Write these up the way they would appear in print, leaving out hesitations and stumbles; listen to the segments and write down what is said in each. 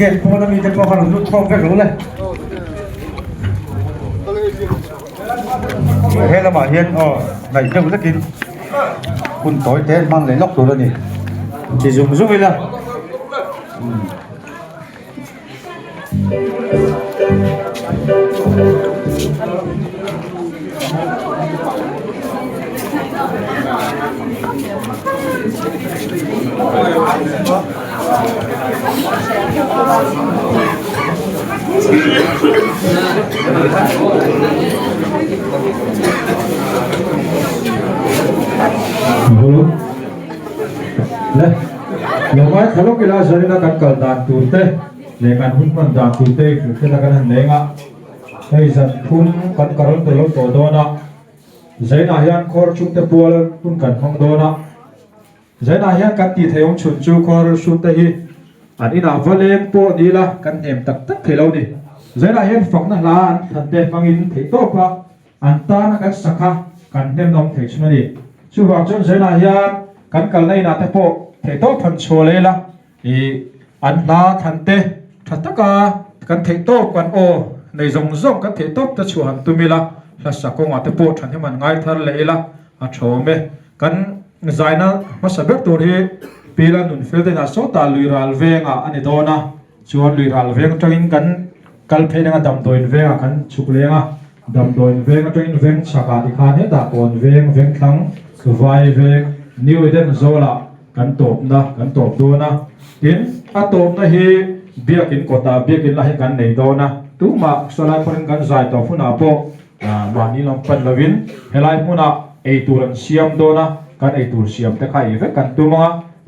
ghét cô nó đi cho con nó rút phong cái rú này hết là mà hiên này chưa có kín kun tối thế mang lấy lóc rồi đó nhỉ chỉ dùng giúp vậy là Lê, lâu mai kalau kita sering nak kal dan turte, lekan pun pun dan turte kita nak kan denga. Hei zat pun kan karun tolong todona. Zain ahian kor chute pual pun kan phong dona. Zain ahian kan ti thayong chun chu kor chute hi. Ani na valeng po nila kan em tak tak thelo ni. Zain ahian phong na lan thante fangin thei to pa. Anta na kan sakha kan nem nom thei chuna ni. Chu wang chun zain ahian kan kal nei na te po thei to phan chole la I an la thante thataka kan thei to kan o nei zong zong kan thei to ta chuan tumila la sakonga te po than man ngai thar leila a thome kan zaina masabek tur hi pila nun fel de na so ta luiral venga ani dona chuan luiral veng tangin kan kal phenga dam doin venga kan chuklenga dam doin venga tangin veng chaka di khan he da kon veng thang vai veng new eden zola kan top dona tin a top na hi biakin kota biakin la hi kan nei dona tu ma solai parin kan zai to phuna po mani lam pan lovin helai phuna ei turan siam dona kan ei tur siam te khai ve kan tu ma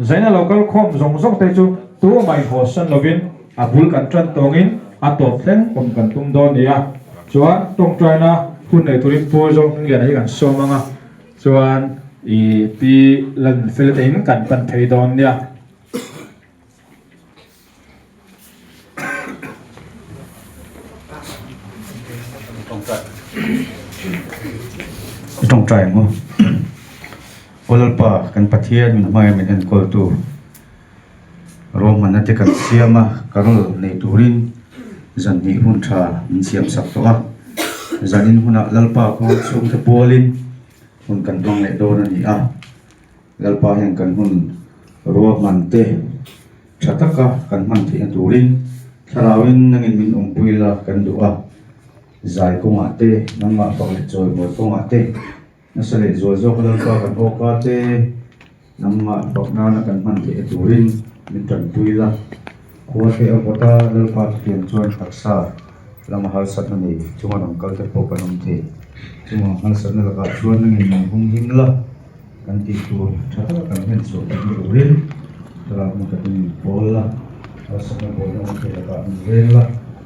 zaina local khom zong zong te chu tu mai hosan lovin a bul kan tran tongin a top tlen kom kan tum don nia chuan tong traina phun nei turin po zong nge hi kan somanga chuan I pi lan Philippines kan pan thei don nia trong trai mo olpa kan pathian min mai min en kol tu rom man ate kan siama karol nei turin zan ni hun tha min siam sak to a zanin huna lalpa ko chung te polin hun kan dong le do na ni a lalpa hen kan hun ro man te chataka kan man thi turin tharawin nangin min puila kan du a zai ko ma te nanga pang le choi mo ko ma te nasale zo zo ko lalpa kan o ka te nanga pakna na kan man thi turin min tan puila ko te a pota lalpa tian choi taksa lama hal sat na ni chuma nang kal te po kanom the cuma hasil nelaga cuan dengan menghung hingla kan itu cara kan henso diurin dalam mungkin bola asal bola mungkin agak menggela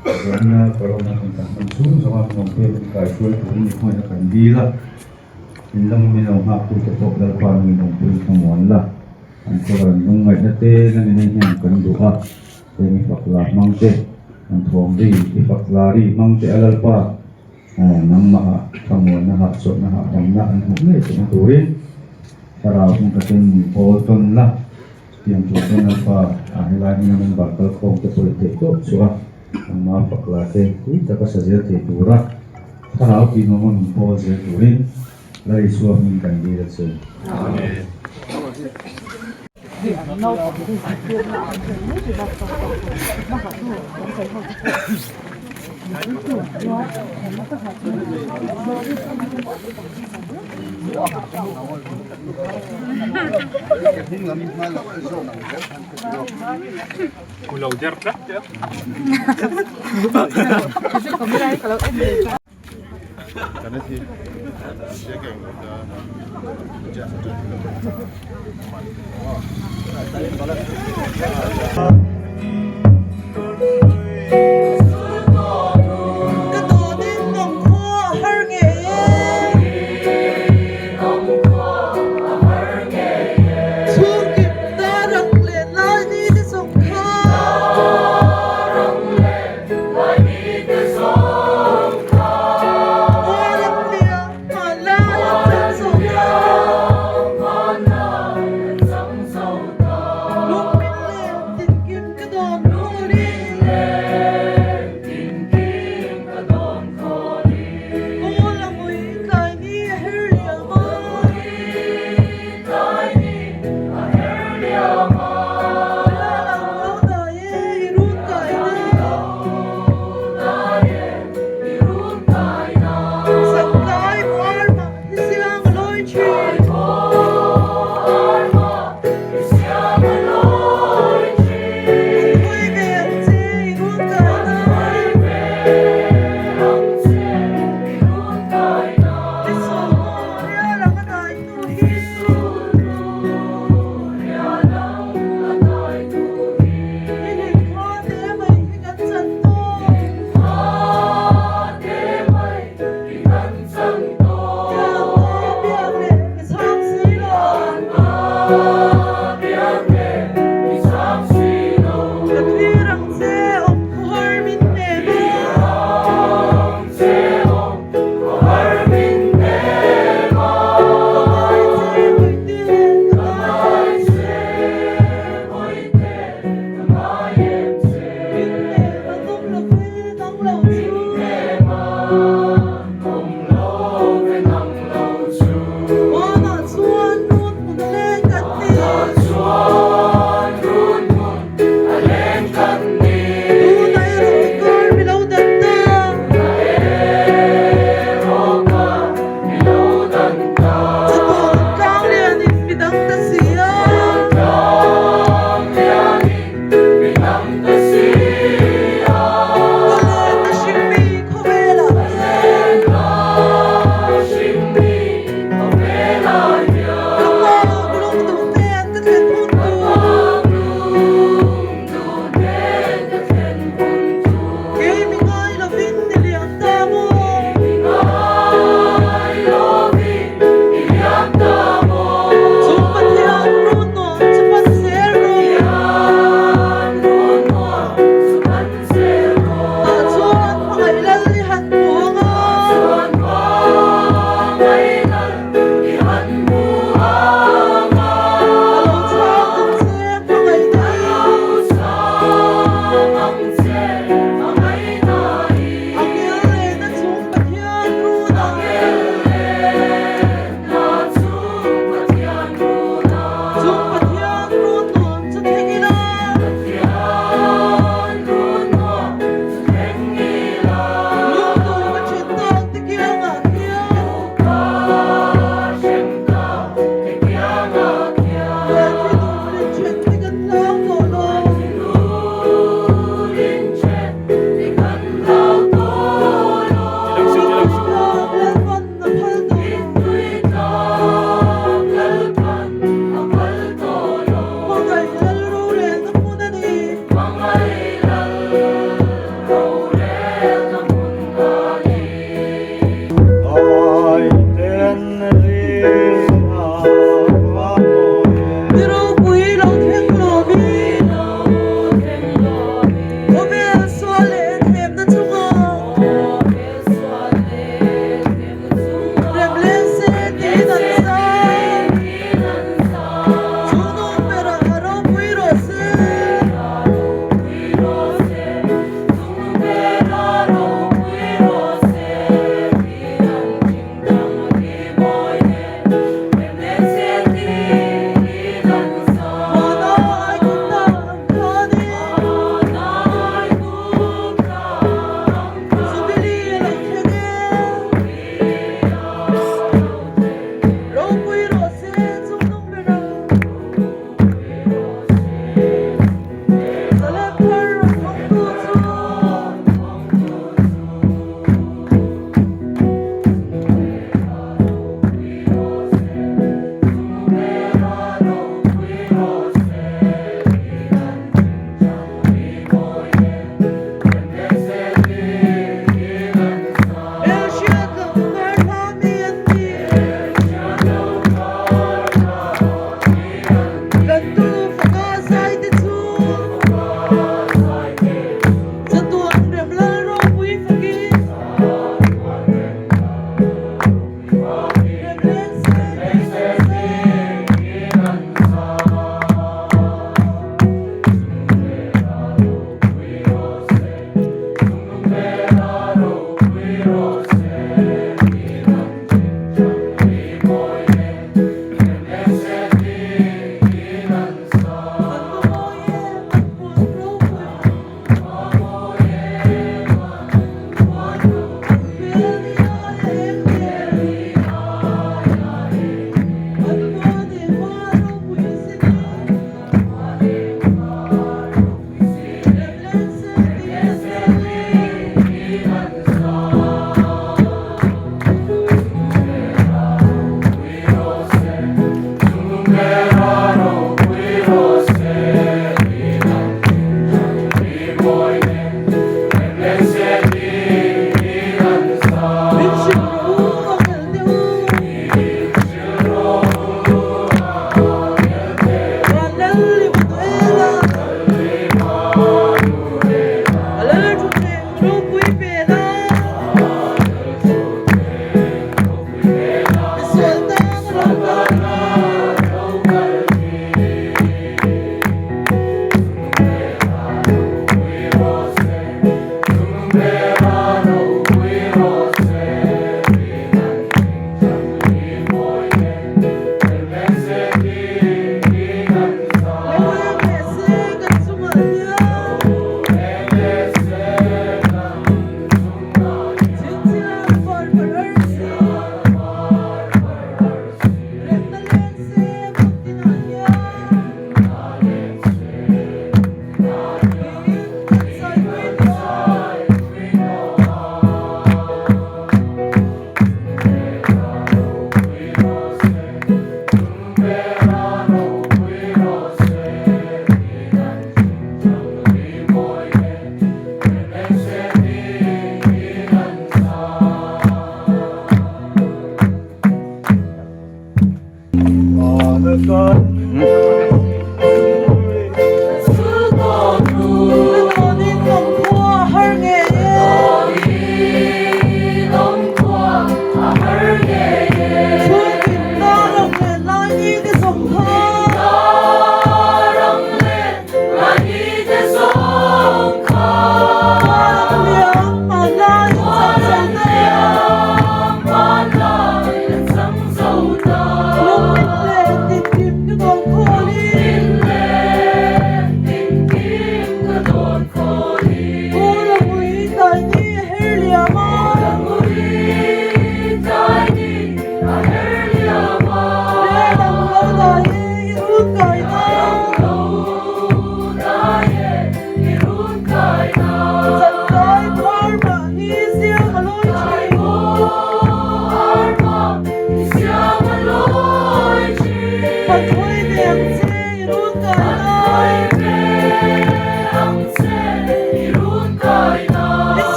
karena kalau nak mensun sama mungkin kaisuan ini pun akan bila ilang minum aku tepok dalam minum pun kemuan lah antara nungai nate dan ini yang kan doa demi faklah mangte antongri ifaklari mangte alalpa nama kamu nak sok nak ramna anhumne cuma turin cara mungkin polton lah yang tulen apa akhirnya dengan bakal kong politik tu suah nama paklate kita saja tiada kalau kita mau pol turin lagi suah mungkin dia tu. Amin. Pulau Jarta. Karena sih Look,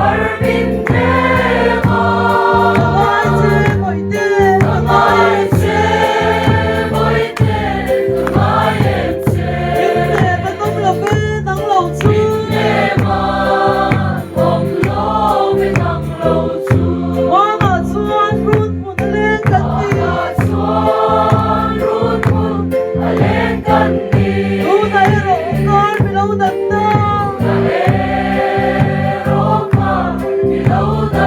Hãy subscribe cho kênh Ghiền Mì Gõ để không bỏ lỡ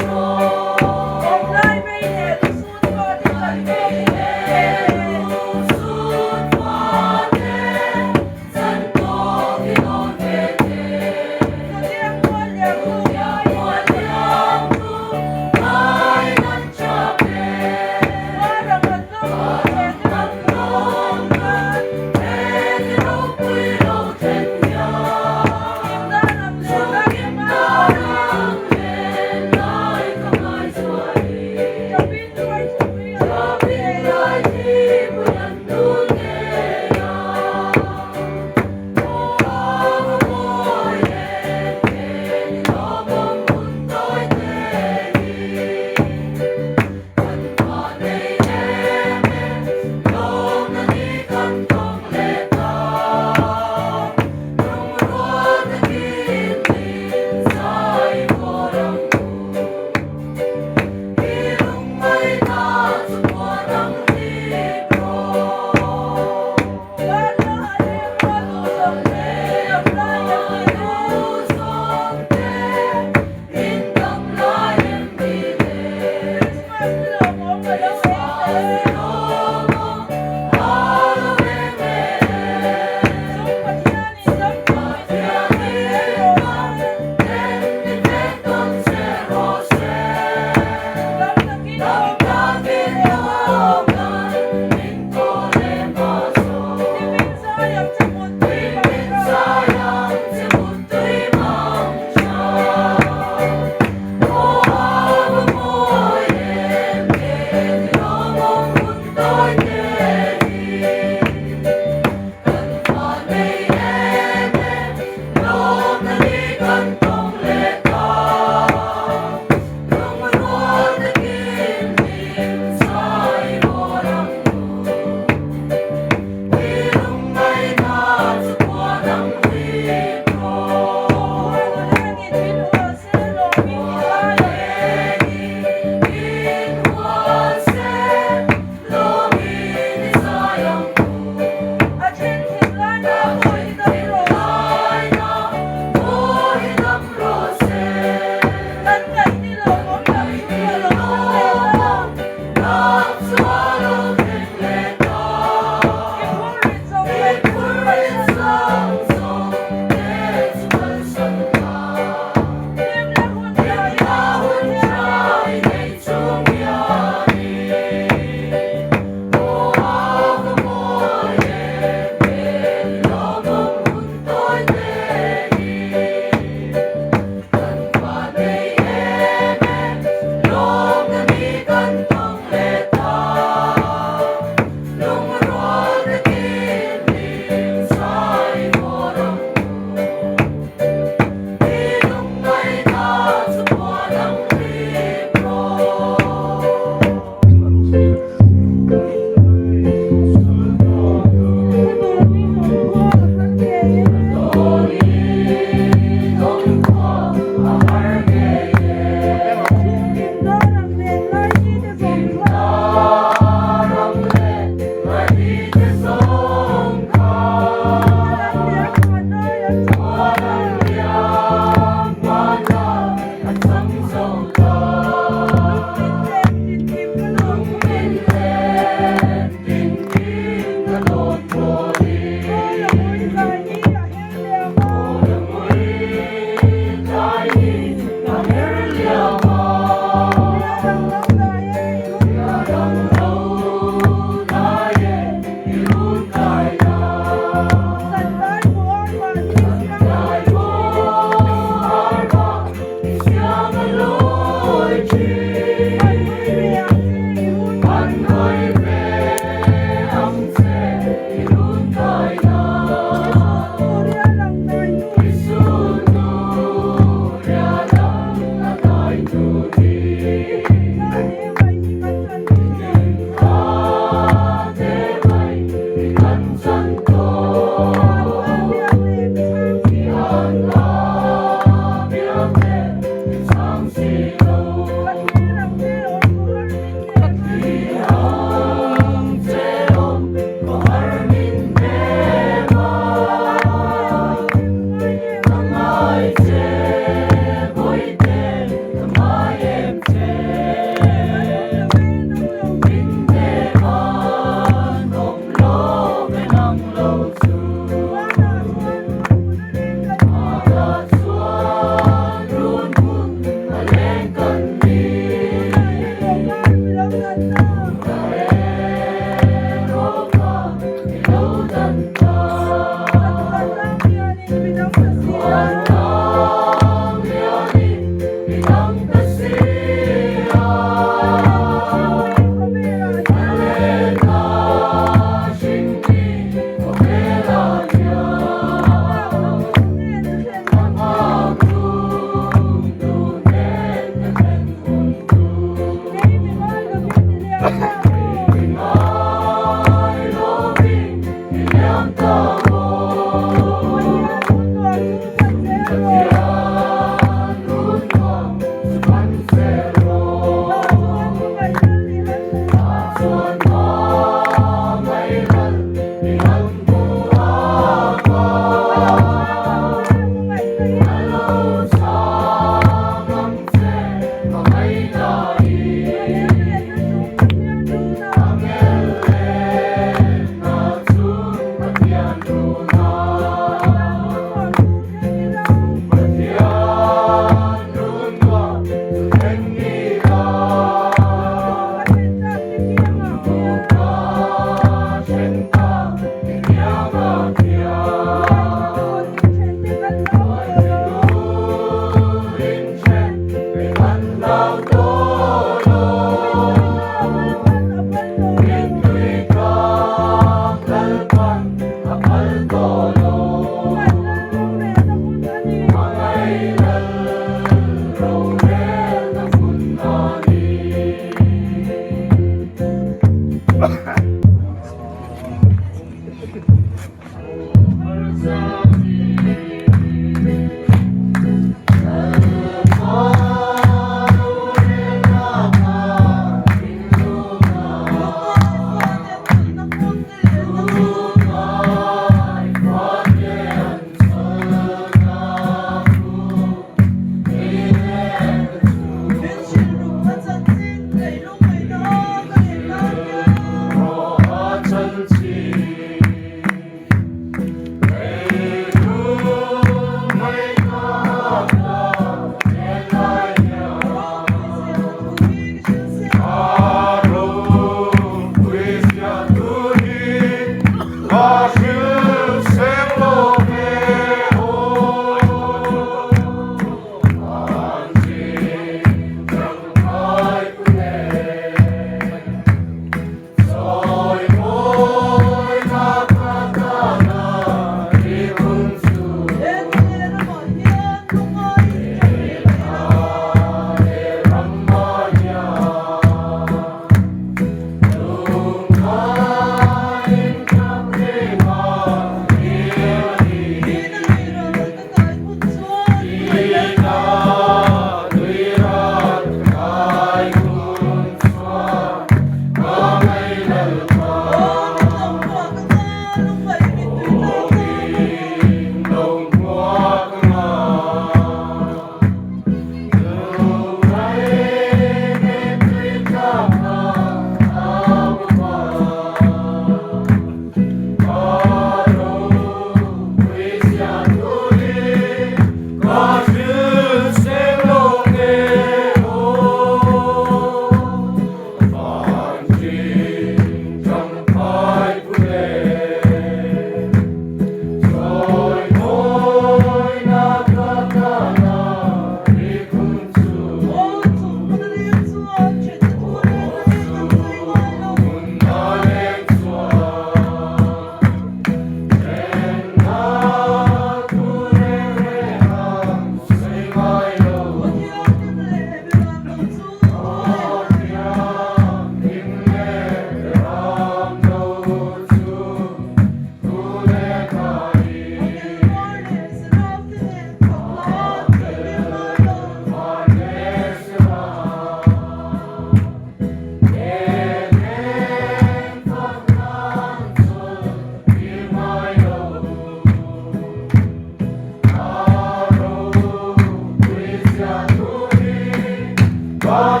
Vào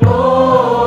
tôi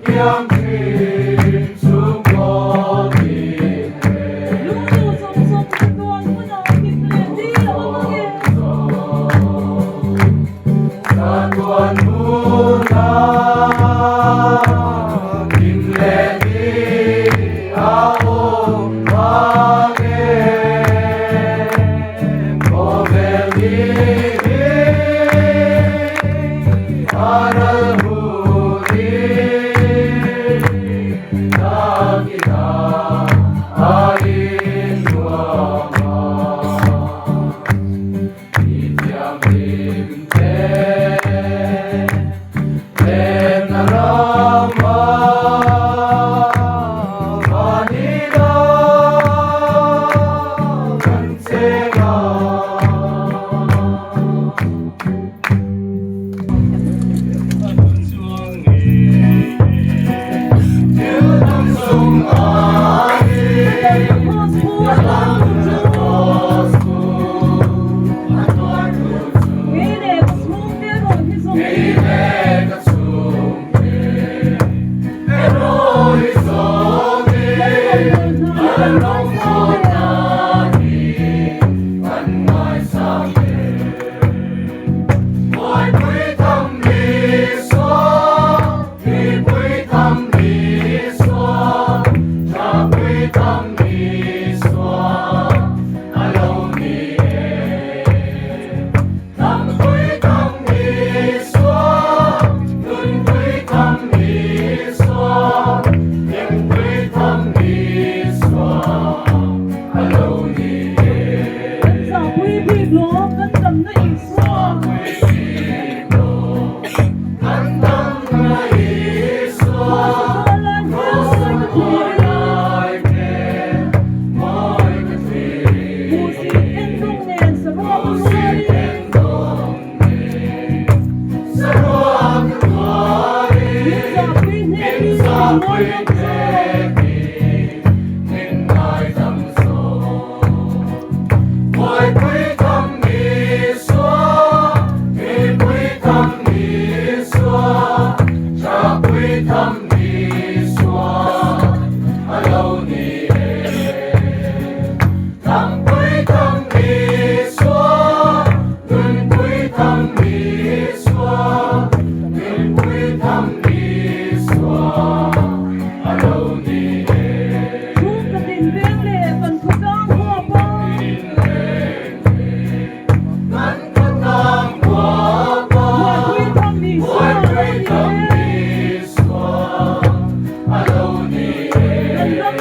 Hãy subscribe cho kênh Ghiền Mì Gõ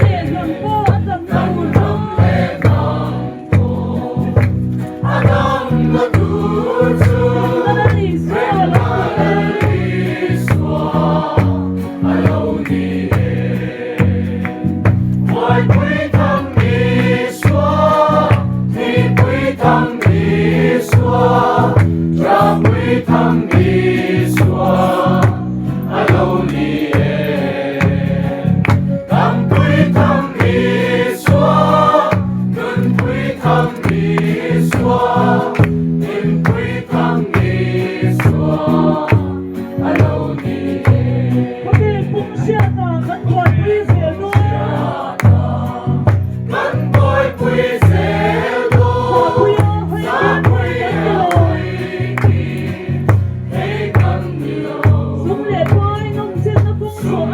để không bỏ lỡ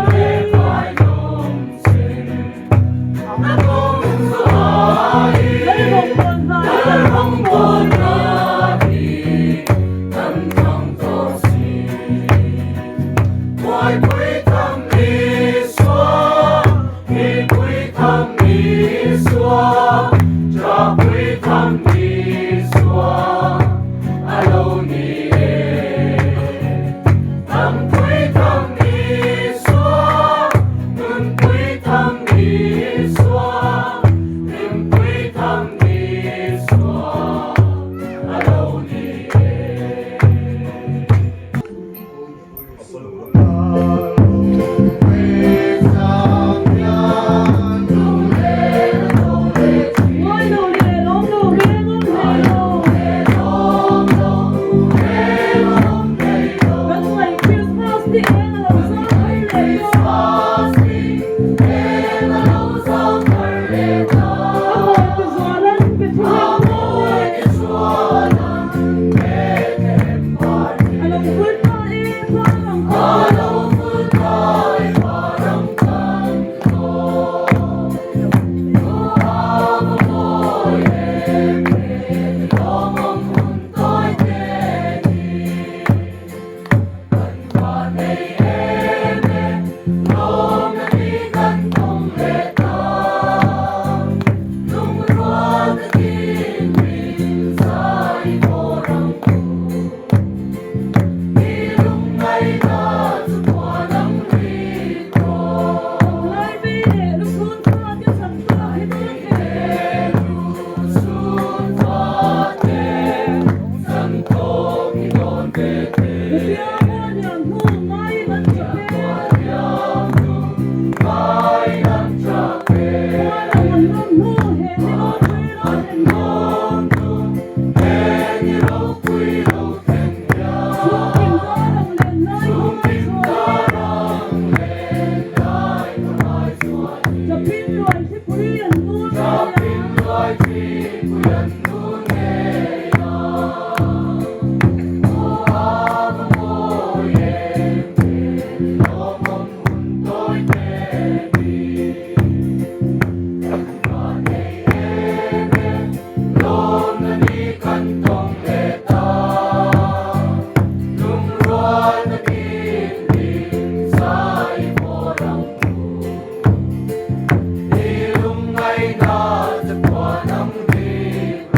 Ilong ay nasa buwan ng libro.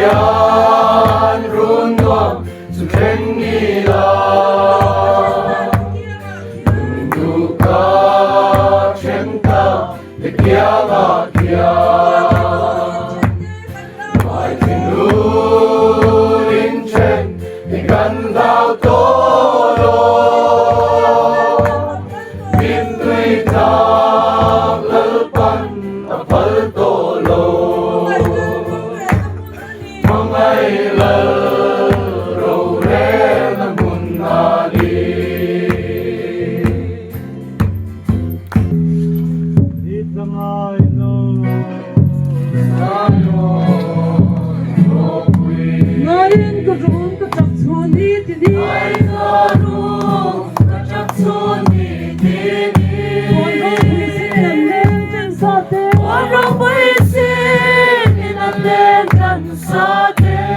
Yan runwa Ngayon ko roon kataksunit ini Walang buwisin inanengan sa atin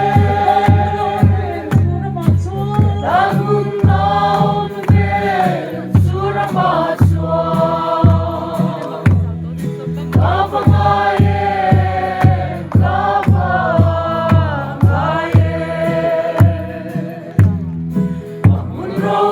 Langun naon ngayon suramaswa Kapangayen, kapangayen Amunro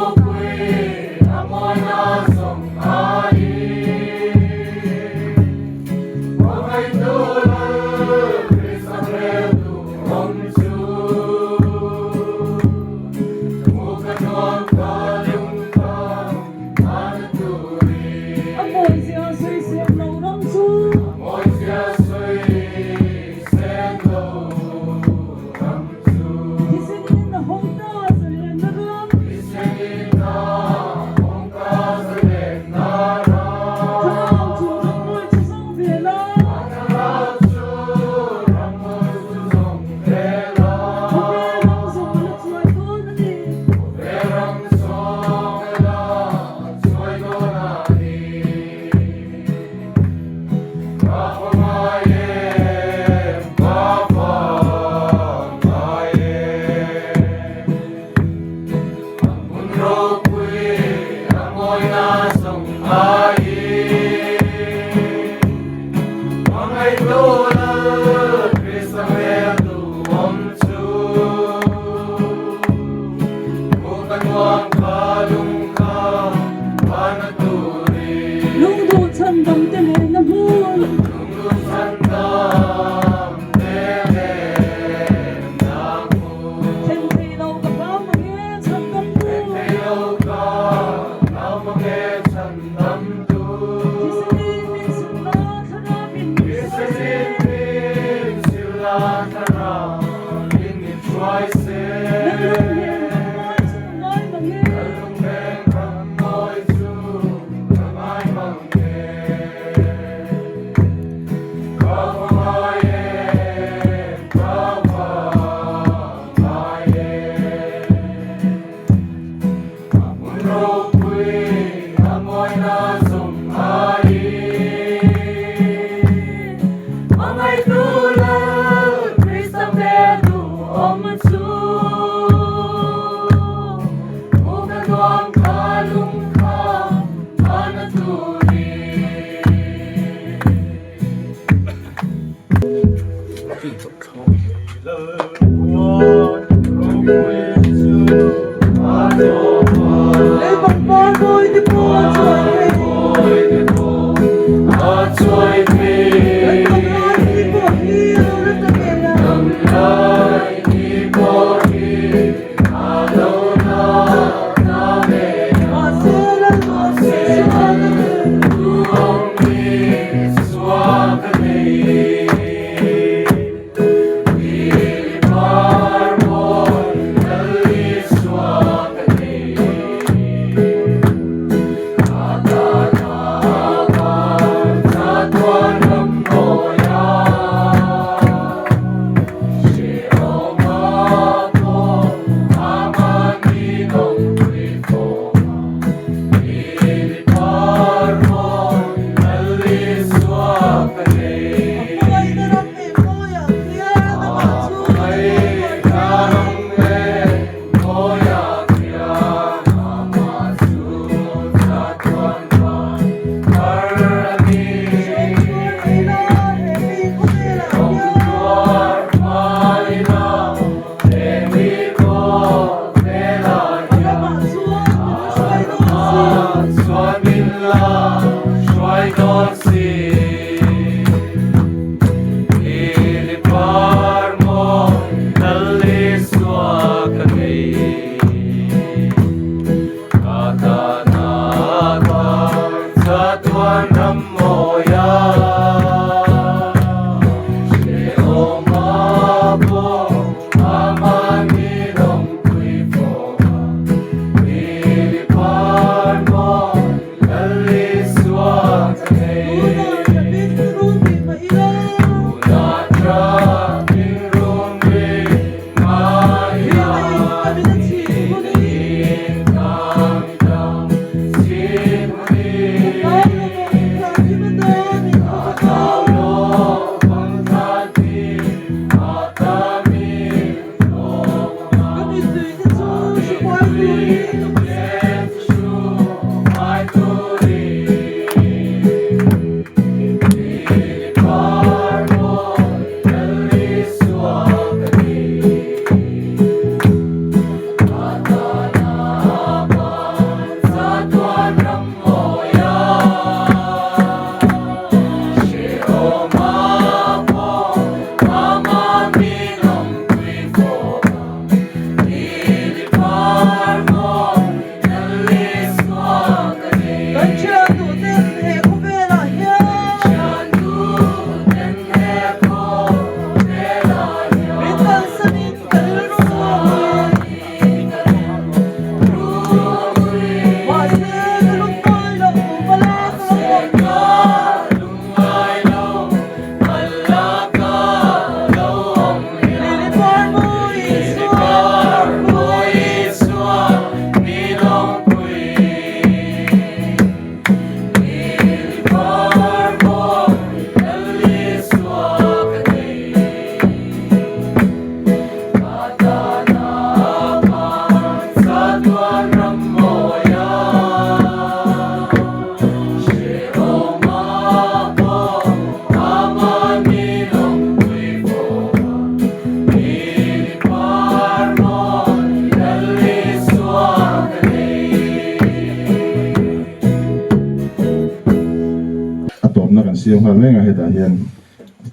siam hal lenga heta hian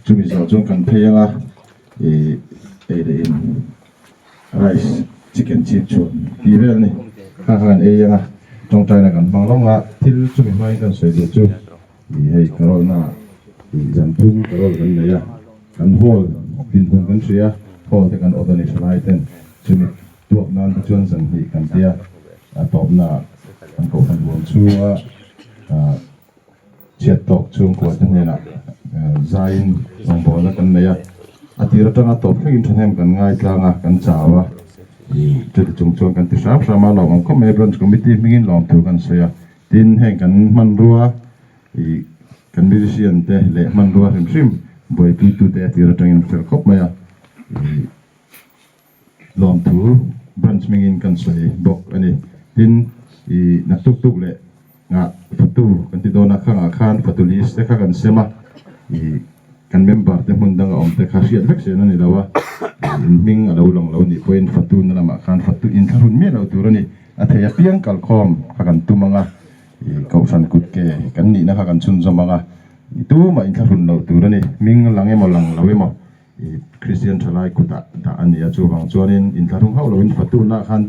chumi zo chung kan pheyanga in rice chicken chip chun ti vel ni han yanga trong trai na kan banglonga til chumi mai kan sei de chu hei karol na jam tum karol kan leya kan hol tin thong kan sia hol te kan odani salai ten chumi tuak nan ta chuan san hi kan tia top na kan ko kan buang chua chiat tok chung ko tan ne na zain ong bol na kan leya atira tanga top khin thanem kan ngai tlanga kan chawa te chung chung kan ti sap sama lo ong ko me branch committee mingin lom thu kan sia tin heng kan man ruwa kan musician te le man ruwa rim boy tu te atira tangin fer kop maya lom thu branch mingin kan sei bok ani tin na tuk le nga fatu kan ti dona khanga khan fatu list te kha kan sema kan member te mundang om te khasiat vek se na ni lawa ming alo long lo ni point fatu na lama khan fatu in tharun me lo turani athaya piang kal khom hakan tumanga kausan kut ke kan ni na hakan chun zamanga tu ma in tharun lo turani ming lange mo lang lawe mo Christian thalai kuta ta ania chu bang chuanin in tharung hau lo in fatu na khan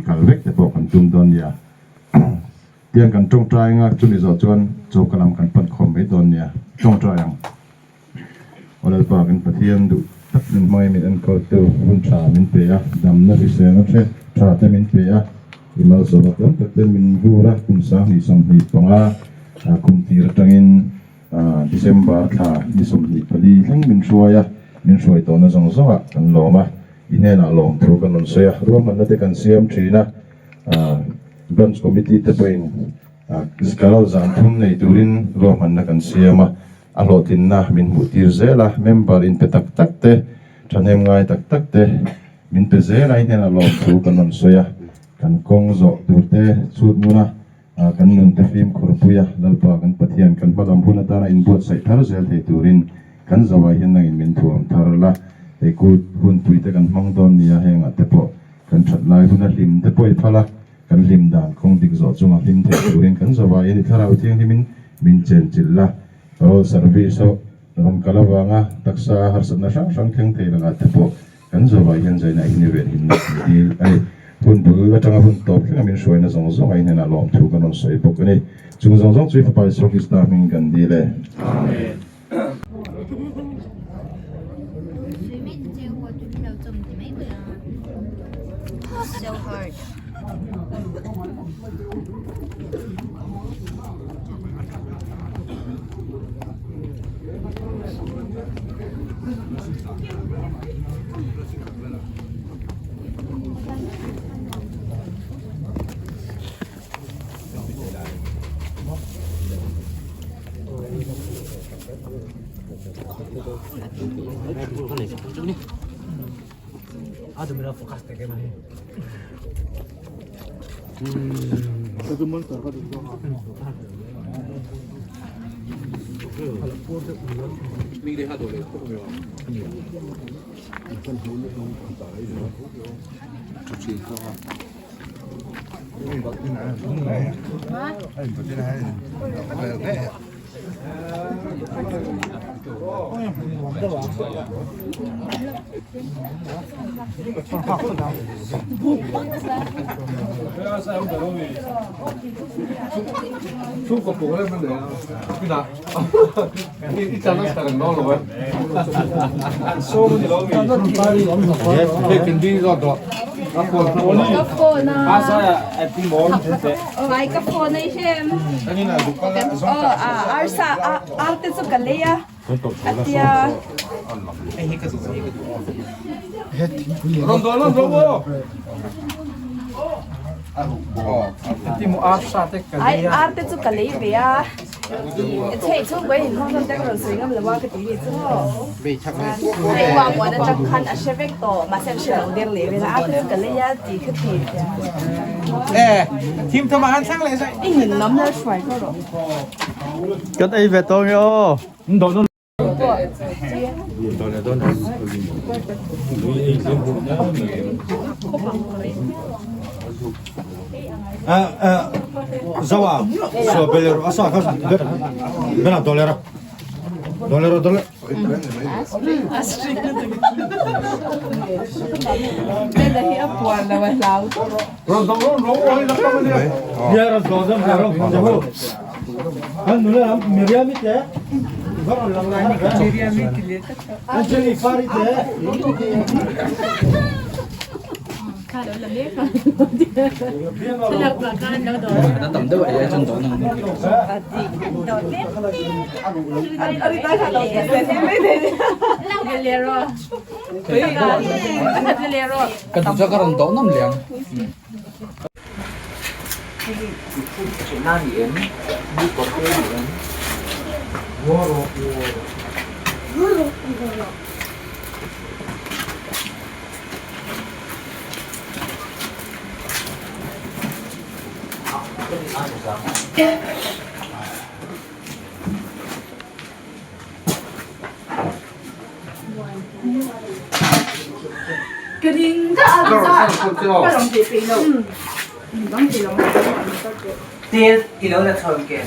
kalvek te po kan tum don ya tiang kan tong trai nga chuni zo chuan chu kalam kan pan khom be don ya tong trai ang olal pa kan pathian du tak min mai min an ko tu hun cha min pe ya dam na ri se na the cha te min pe ya imal so ba kan tak min vura kun sa ni som hi tonga kum tir tangin December tha ni som ni pali leng min suaya min suai to na zong zonga kan loma inena lom thru kan on se rom man te kan siam thina branch committee te point iskalo zan thum nei turin rom man na kan siama alotin na min mutir zela member in petak tak te thanem ngai tak tak te min pe zela inena lom thru kan on soya kan kong zo turte chut muna kan nun te film khurpuya lalpa kan pathian kan balam huna ta in bot sai thar zel te turin kan zawai hian nangin min thuam tharla te ku hun tuite kan mangdon nia henga te po kan that lai huna lim te poi phala kan lim dan khong dik zo chunga lim te turin kan zawai ni tharau thiang himin min chen chilla rol service so ram kalawanga taksa harsana sang theng te langa te po kan zawai hian zaina in event in dil ai hun bul atanga hun top thing min shoina zong zong ai na lom thu kan on sei pok ani chung zong zong chui pa so ki sta min kan dile amen So hard. Aduh, mira fokas te quema. Suco por eso de cuida. Y tan hasta el no lo ve. Solo de lo ve. Que ndi lo do. Cấp phone à? Vài cấp phone này xem. Arsa, arte so kalaya. Atia. Rondo robo. Ai arte so kalaya bea. Thế chú với hình không đang rồi suy ngẫm là qua cái gì chứ không? Hay qua qua nó chắc khăn ở xe vector mà xem sự đầu tiên lấy về là arte so kalaya chỉ cái gì? Team thầm ăn sang lại rồi. Ý nhìn lắm nó xoay có rồi. Cái đây về tôi yo. Zawa, so belero asa kan bena dolera. Dollar. Đây là hiệp buồn là phải lao. Rồi dong lo oi la ka mali. Ya ras dozam karo jago. An nula am Miriam ite. Var lang lang ka. Miriam ite. Anjali farid hai. Khá đó là biết rồi. Thế là quả can đâu rồi. Nó tầm đâu vậy chân đó nang. Đầu tiên. Ở đây ta đầu tiên sẽ biết đi. Cái lero. Cái lero. Kan tu karon do nam liang. Cái đình đó à Cái lòng gì phi đâu. Lòng gì lòng. Tiệt, ilaw na thon ken.